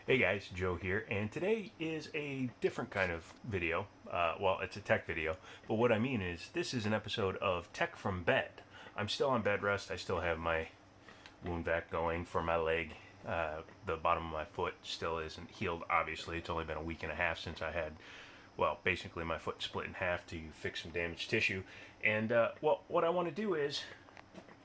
Hey guys, Joe here, and today is a different kind of video. Well, it's a tech video, but what I mean is this is an episode of Tech from Bed. I'm still on bed rest. I still have my wound vac going for my leg. The bottom of my foot still isn't healed, obviously. It's only been a week and a half since I had, well, basically my foot split in half to fix some damaged tissue. And, well, what I want to do is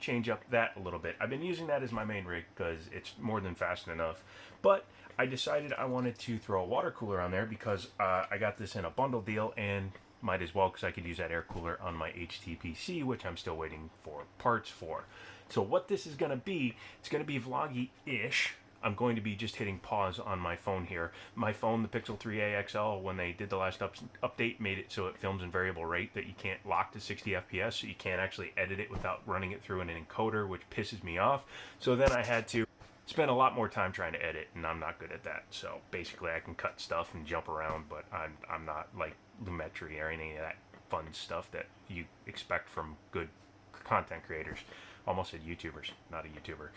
change up that a little bit. I've been using that as my main rig because it's more than fast enough. But I decided I wanted to throw a water cooler on there because I got this in a bundle deal and might as well because I could use that air cooler on my HTPC, which I'm still waiting for parts for. So what this is going to be, it's going to be vloggy-ish. I'm going to be just hitting pause on my phone here. My phone, the Pixel 3a XL, when they did the last update, made it so it films in variable rate that you can't lock to 60 FPS, so you can't actually edit it without running it through an encoder, which pisses me off. So then I had to spend a lot more time trying to edit, and I'm not good at that. So basically I can cut stuff and jump around, but I'm not like Lumetri or any of that fun stuff that you expect from good content creators. Almost said YouTubers, not a YouTuber.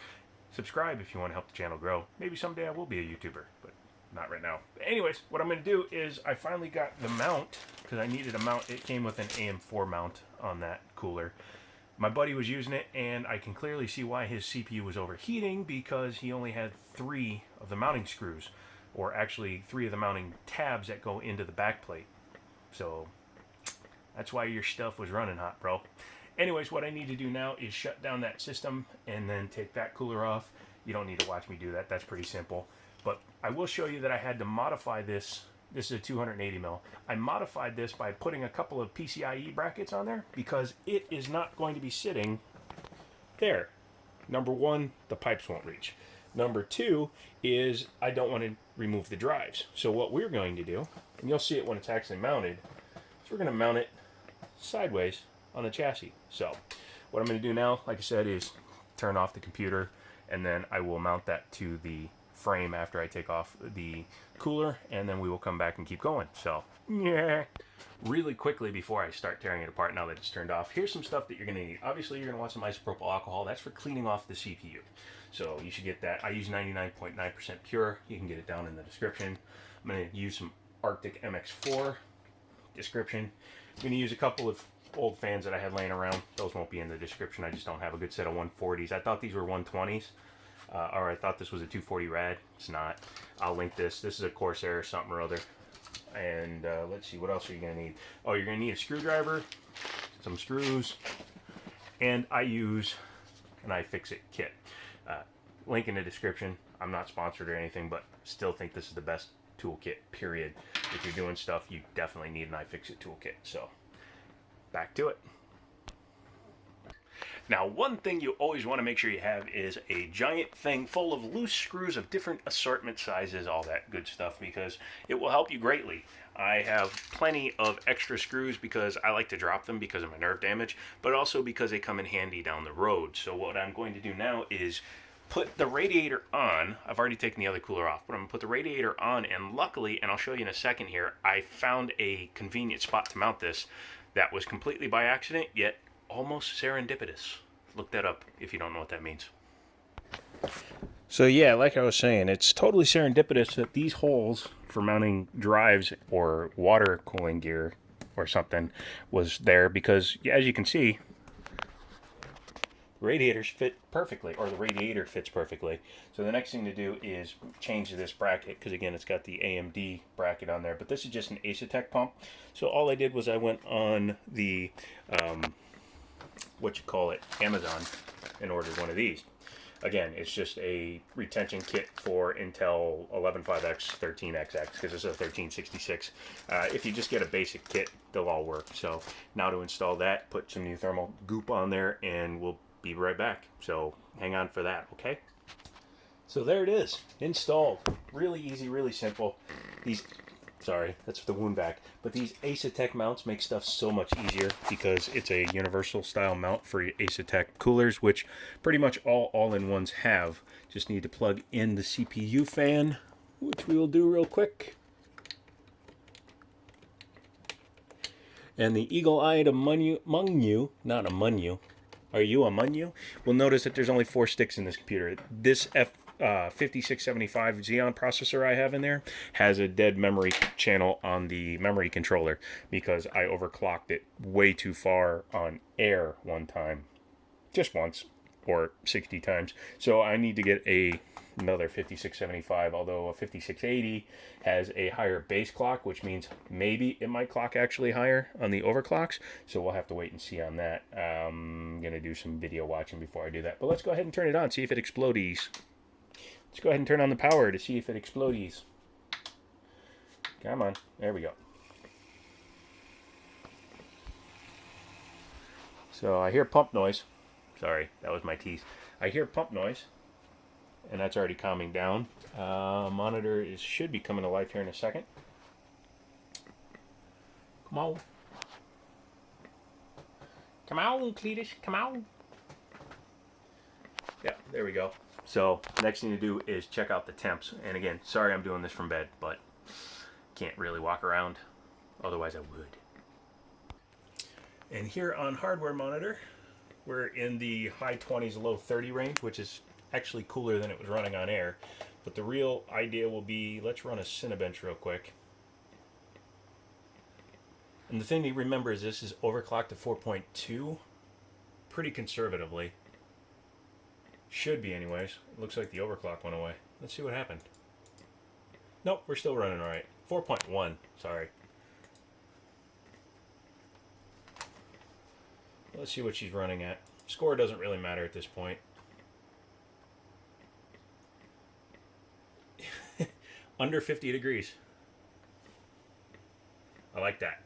Subscribe if you want to help the channel grow. Maybe someday I will be a YouTuber, but not right now. But anyways, what I'm going to do is I finally got the mount because I needed a mount. It came with an AM4 mount on that cooler. My buddy was using it, and I can clearly see why his CPU was overheating because he only had 3 of the mounting screws, or actually 3 of the mounting tabs that go into the back plate. So that's why your stuff was running hot, bro. Anyways, what I need to do now is shut down that system and then take that cooler off. You don't need to watch me do that. That's pretty simple. But I will show you that I had to modify this. This is a 280 mil. I modified this by putting a couple of PCIe brackets on there because it is not going to be sitting there. Number one, the pipes won't reach. Number two is I don't want to remove the drives. So what we're going to do, and you'll see it when it's actually mounted, is we're going to mount it sideways on the chassis. So what I'm going to do now, like I said, is turn off the computer, and then I will mount that to the frame after I take off the cooler, and then we will come back and keep going. So yeah, really quickly before I start tearing it apart, now that it's turned off, here's some stuff that you're going to need. Obviously you're going to want some isopropyl alcohol. That's for cleaning off the CPU, so you should get that. I use 99.9% pure. You can get it down in the description. I'm going to use some Arctic MX4 description. I'm going to use a couple of old fans that I had laying around. Those won't be in the description. I just don't have a good set of 140s. I thought these were 120s, or I thought this was a 240 rad. It's not. I'll link this. This is a Corsair or something or other. And let's see, what else are you going to need? Oh, you're going to need a screwdriver, some screws, and I use an iFixit kit. Link in the description. I'm not sponsored or anything, but still think this is the best toolkit, period. If you're doing stuff, you definitely need an iFixit toolkit. So back to it. Now, one thing you always want to make sure you have is a giant thing full of loose screws of different assortment sizes, all that good stuff, because it will help you greatly. I have plenty of extra screws because I like to drop them because of my nerve damage, but also because they come in handy down the road. So what I'm going to do now is put the radiator on. I've already taken the other cooler off, but I'm going to put the radiator on, and luckily, and I'll show you in a second here, I found a convenient spot to mount this that was completely by accident, yet almost serendipitous. Look that up if you don't know what that means. So yeah, like I was saying, it's totally serendipitous that these holes for mounting drives or water cooling gear or something was there because, as you can see, radiators fit perfectly, or the radiator fits perfectly. So the next thing to do is change this bracket, because again it's got the AMD bracket on there, but this is just an Asetek pump. So all I did was I went on the Amazon, and ordered one of these. Again, it's just a retention kit for Intel 11.5X, 13XX, because it's a 1366. If you just get a basic kit, they'll all work. So now to install that, put some new thermal goop on there, and we'll be right back. So hang on for that, okay? So there it is, installed. Really easy, really simple. Sorry, that's the wound vac. But these Asetek mounts make stuff so much easier because it's a universal style mount for Asetek coolers, which pretty much all all-in-ones have. Just need to plug in the CPU fan, which we will do real quick. And the eagle-eyed among you, Are you among you? Will notice that there's only 4 sticks in this computer. This 5675 Xeon processor I have in there has a dead memory channel on the memory controller because I overclocked it way too far on air one time. Just once, or 60 times. So I need to get another 5675, although a 5680 has a higher base clock, which means maybe it might clock actually higher on the overclocks. So we'll have to wait and see on that. I'm going to do some video watching before I do that. But let's go ahead and turn it on, see if it explodes. Let's go ahead and turn on the power to see if it explodes. Come on, there we go. So I hear pump noise. Sorry, that was my teeth. I hear pump noise, and that's already calming down. Monitor should be coming to life here in a second. Come on. Come on, Cletus. Come on. Yeah, there we go. So next thing to do is check out the temps. And again, sorry I'm doing this from bed, but can't really walk around. Otherwise I would. And here on hardware monitor, we're in the high 20s, low 30 range, which is actually cooler than it was running on air. But the real idea will be, let's run a Cinebench real quick. And the thing to remember is this is overclocked to 4.2 pretty conservatively. Should be anyways. It looks like the overclock went away. Let's see what happened. Nope, we're still running all right. 4.1, sorry. Let's see what she's running at. Score doesn't really matter at this point. Under 50 degrees. I like that.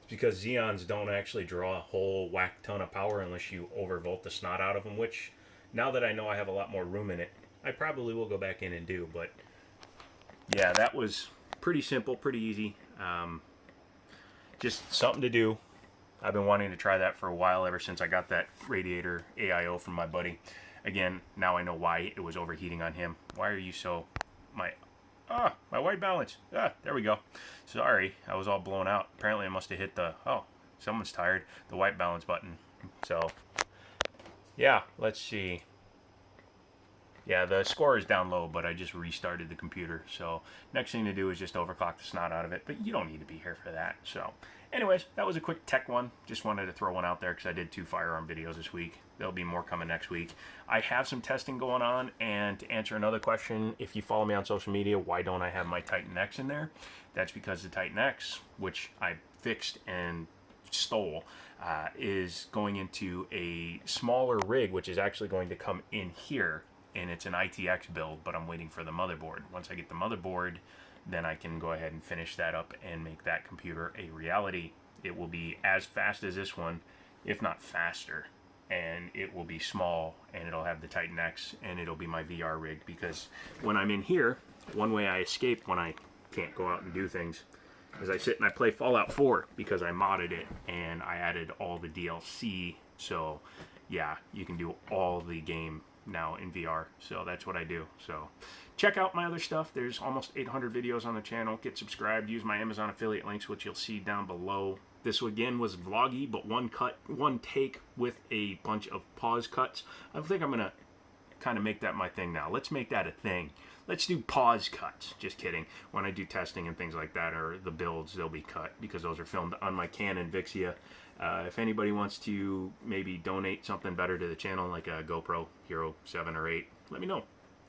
It's because Xeons don't actually draw a whole whack ton of power unless you overvolt the snot out of them, which, now that I know I have a lot more room in it, I probably will go back in and do. But yeah, that was pretty simple, pretty easy. Just something to do. I've been wanting to try that for a while, ever since I got that radiator AIO from my buddy. Again, now I know why it was overheating on him. Why are you so... my white balance. There we go. Sorry, I was all blown out. Apparently I must have hit the... oh, someone's tired. The white balance button. So, yeah, let's see. Yeah, the score is down low, but I just restarted the computer. So next thing to do is just overclock the snot out of it. But you don't need to be here for that. So anyways, that was a quick tech one. Just wanted to throw one out there because I did 2 firearm videos this week. There'll be more coming next week. I have some testing going on. And to answer another question, if you follow me on social media, why don't I have my Titan X in there? That's because the Titan X, which I fixed and stole, is going into a smaller rig, which is actually going to come in here. And it's an ITX build, but I'm waiting for the motherboard. Once I get the motherboard, then I can go ahead and finish that up and make that computer a reality. It will be as fast as this one, if not faster. And it will be small, and it'll have the Titan X, and it'll be my VR rig. Because when I'm in here, one way I escape when I can't go out and do things is I sit and I play Fallout 4 because I modded it, and I added all the DLC. So, yeah, you can do all the game now in VR, so that's what I do. So check out my other stuff. There's almost 800 videos on the channel. Get subscribed. Use my Amazon affiliate links, which you'll see down below. This again was vloggy, but one take with a bunch of pause cuts. I think I'm gonna kind of make that my thing now. Let's make that a thing. Let's do pause cuts. Just kidding. When I do testing and things like that, or the builds, they'll be cut because those are filmed on my Canon Vixia. If anybody wants to maybe donate something better to the channel, like a GoPro Hero 7 or 8, let me know.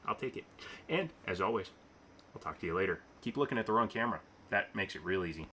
I'll take it. And, as always, I'll talk to you later. Keep looking at the wrong camera. That makes it real easy.